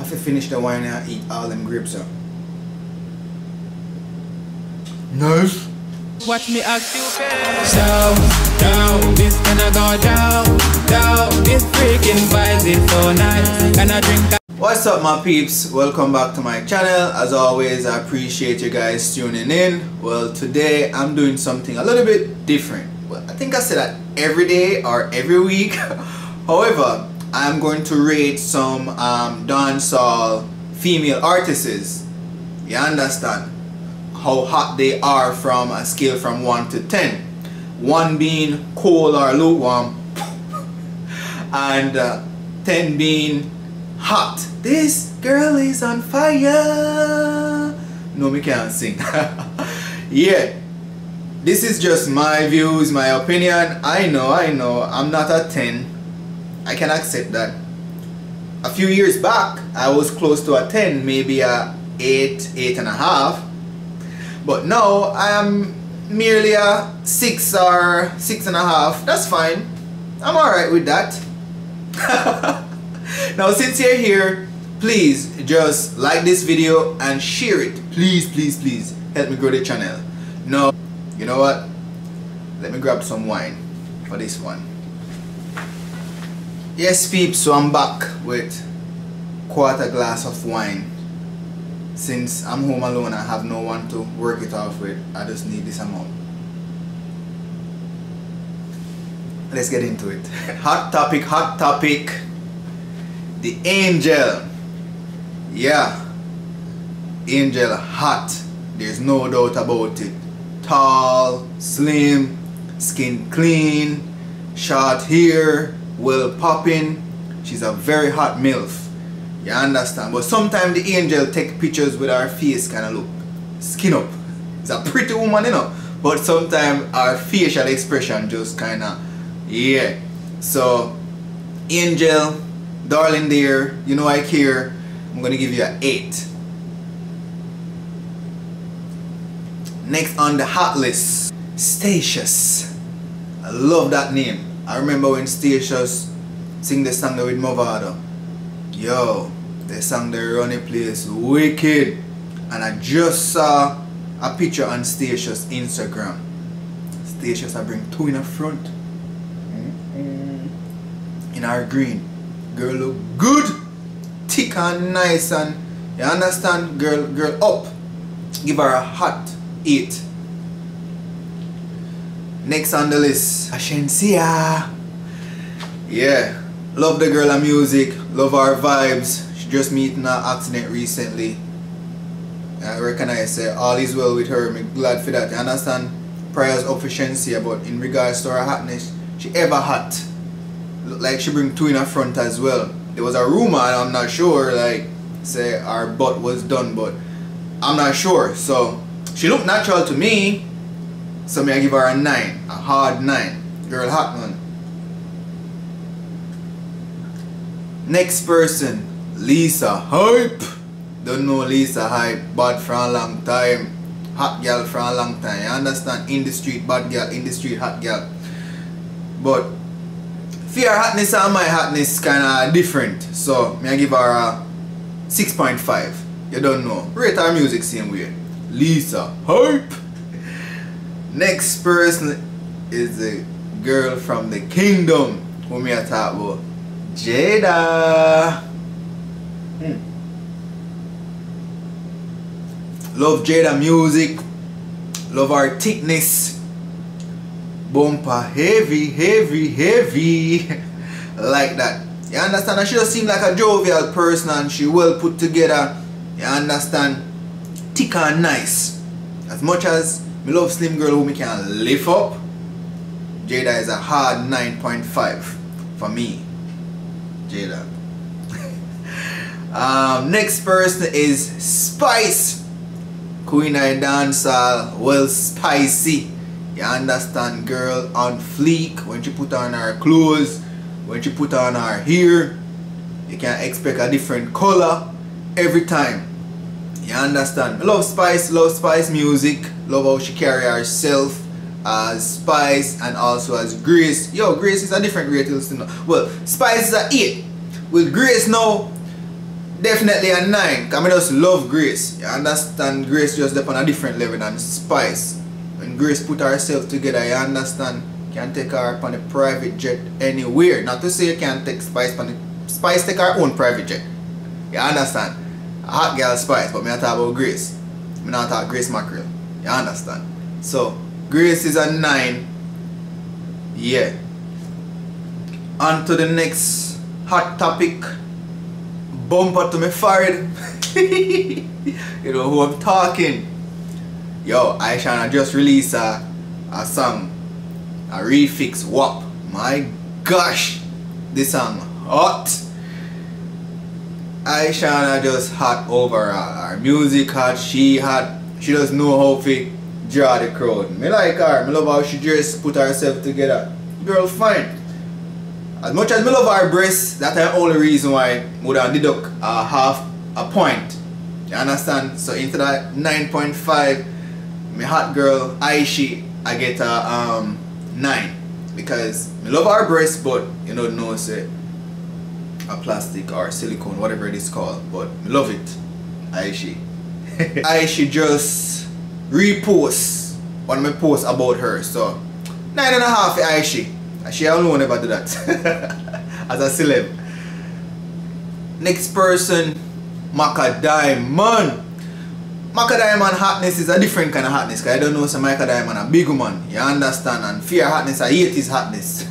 have to finish the wine and eat all them grapes up. Nice. Watch me act stupid. Down, this gonna go down. This freaking vibe is so nice. Gonna drink that. What's up, my peeps? Welcome back to my channel. As always, I appreciate you guys tuning in. Well, today I'm doing something a little bit different. Well, I think I say that every day or every week. However, I'm going to rate some dancehall female artists. You understand how hot they are from a scale from 1 to 10. 1 being cold or lukewarm and 10 being hot. This girl is on fire. No, me can't sing. Yeah, this is just my views, my opinion. I know I'm not a 10. I can accept that. A few years back I was close to a 10, maybe a 8.5, but now I am merely a 6 or 6.5. That's fine. I'm alright with that. Now, since you're here, please just like this video and share it. Please help me grow the channel. Now, you know what? Let me grab some wine for this one. Yes, peeps, so I'm back with quarter glass of wine. Since I'm home alone, I have no one to work it off with. I just need this amount. Let's get into it. Hot topic. The Angel. Yeah, Angel hot. There's no doubt about it. Tall, slim, skin clean, short hair, well popping. She's a very hot MILF. You understand? But sometimes the Angel take pictures with her face kind of look skin up. It's a pretty woman, you know. But sometimes our facial expression just kind of, yeah. So Angel, darling dear, you know I care. I'm gonna give you an 8. Next on the hot list, Stacious. I love that name. I remember when Stacious sing the song with Movado. Yo, the song they run the place wicked. And I just saw a picture on Stacious Instagram. Stacious I bring 2 in the front. In our green. Girl look good, thick and nice, and you understand, girl up. Give her a hot 8. Next on the list, Shenseea. Yeah, love the girl and music, love her vibes. She just meeting an accident recently. I reckon I say all is well with her. I'm glad for that. You understand? Prayers up for Shenseea, but in regards to her hotness, she ever hot. Look like she bring 2 in her front as well. There was a rumor, and I'm not sure, like say her butt was done, but I'm not sure. So she looked natural to me, so me I give her a 9, a hard 9. Girl hot, man. Next person, Lisa Hype. Don't know Lisa Hype, bad for a long time, hot girl for a long time. You understand? In the street bad girl, in the street hot girl. But for her hotness and my hotness kinda different. So me I give her a 6.5. You don't know. Rate her music same way. Lisa Hype. Next person is the girl from the kingdom who me I talk about. Jada. Love Jada music. Love her thickness. Bumper heavy like that. You understand? And she just seems like a jovial person, and she well put together. You understand? Thick and nice. As much as me love slim girl who me can lift up, Jada is a hard 9.5 for me. Jada. Next person is Spice. Queen of Dancehall, well spicy. You understand, girl on fleek. When she put on her clothes, when she put on her hair, you can expect a different color every time. You understand? I love Spice music. Love how she carry herself as Spice and also as Grace. Yo, Grace is a different rate. Well, Spice is a 8. With Grace now, definitely a 9. Because I just love Grace. You understand? Grace just up on a different level than Spice. When Grace put herself together, you understand? You can take her on a private jet anywhere. Not to say you can take Spice on the Spice take her own private jet. You understand? A hot girl Spice, but me not talk about Grace. Me not talk Grace Mackerel. You understand? So Grace is a 9. Yeah. On to the next hot topic. Bumper to my forehead. You know who I'm talking. Yo, Ishawna just released a song. A refix WAP. My gosh. This song hot. Ishawna just hot over her music hot. She hot. She doesn't know how to draw the crowd. Me like her. Me love how she just put herself together. Girl fine. As much as me love her breasts, that's the only reason why I would deduct half a point. You understand? So into that 9.5, my hot girl Aishi, I get a 9 because I love her breasts, but you know say a plastic or silicone, whatever it is called, but I love it. Aishi. Aishi just repost one of my posts about her, so 9.5 for Aishi. She alone never do that as a celeb. Next person, Macka Diamond. Macka Diamond hotness is a different kind of hotness, because I don't know some Macka Diamond a big woman, you understand, and fear hotness, I hate his hotness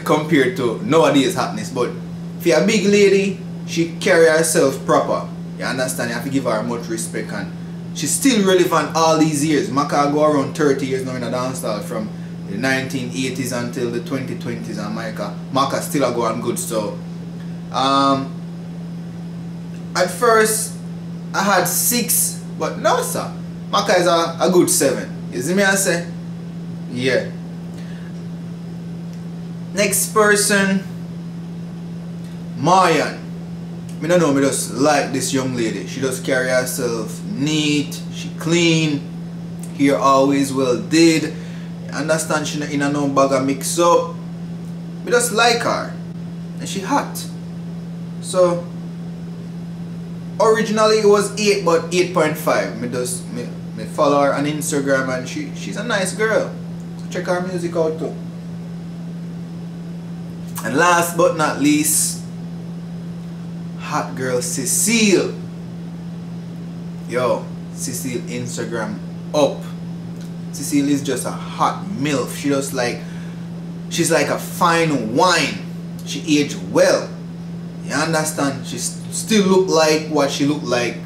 compared to nowadays hotness. But for a big lady, she carry herself proper, you understand. You have to give her much respect, and she's still relevant all these years. Macka go around 30 years now in a dancehall, from the 1980s until the 2020s, and Macka still a going good. So at first I had 6, but no sir, Macka is a good 7. You see me I say? Yeah. Next person, Mayan. I don't know, me just like this young lady. She just carry herself neat, she clean, hair always well did. Understand, she not in a no bag of mix up. We just like her, and she hot. So originally it was 8, but 8.5. Me follow her on Instagram, and she's a nice girl. So check her music out too. And last but not least, hot girl Cecile. Yo, Cecile Instagram up. Cecile is just a hot MILF. She's like a fine wine. She aged well. You understand? She still look like what she looked like.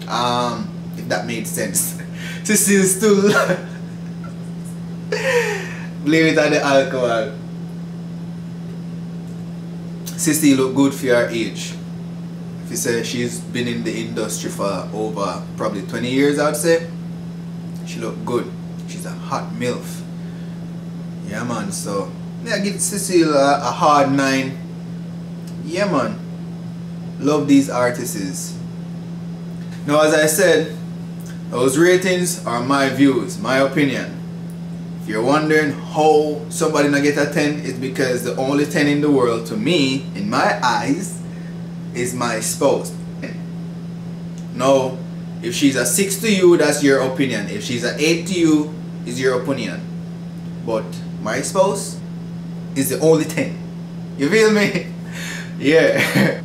If that made sense. Cecile still blame it on the alcohol. Cecile look good for her age. If you say she's been in the industry for over probably 20 years, I'd say. She look good. She's a hot MILF. Yeah man, so yeah, give Cecile a hard 9. Yeah man, love these artists. Now as I said, those ratings are my views, my opinion. If you're wondering how somebody not get a 10, it's because the only 10 in the world to me, in my eyes, is my spouse. Now if she's a 6 to you, that's your opinion. If she's an 8 to you, is your opinion. But my spouse is the only 10. You feel me? Yeah.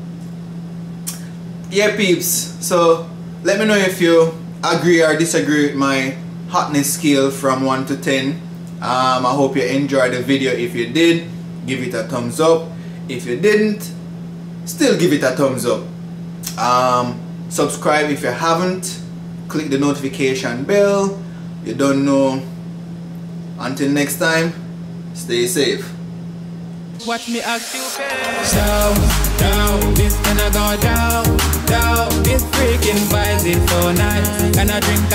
Yeah peeps, so let me know if you agree or disagree with my hotness scale from 1 to 10. I hope you enjoyed the video. If you did, give it a thumbs up. If you didn't, still give it a thumbs up. Subscribe if you haven't. Click the notification bell. You don't know. Until next time, stay safe. Watch me act you down, this gonna go down. This freaking vibes is so nice. Gonna drink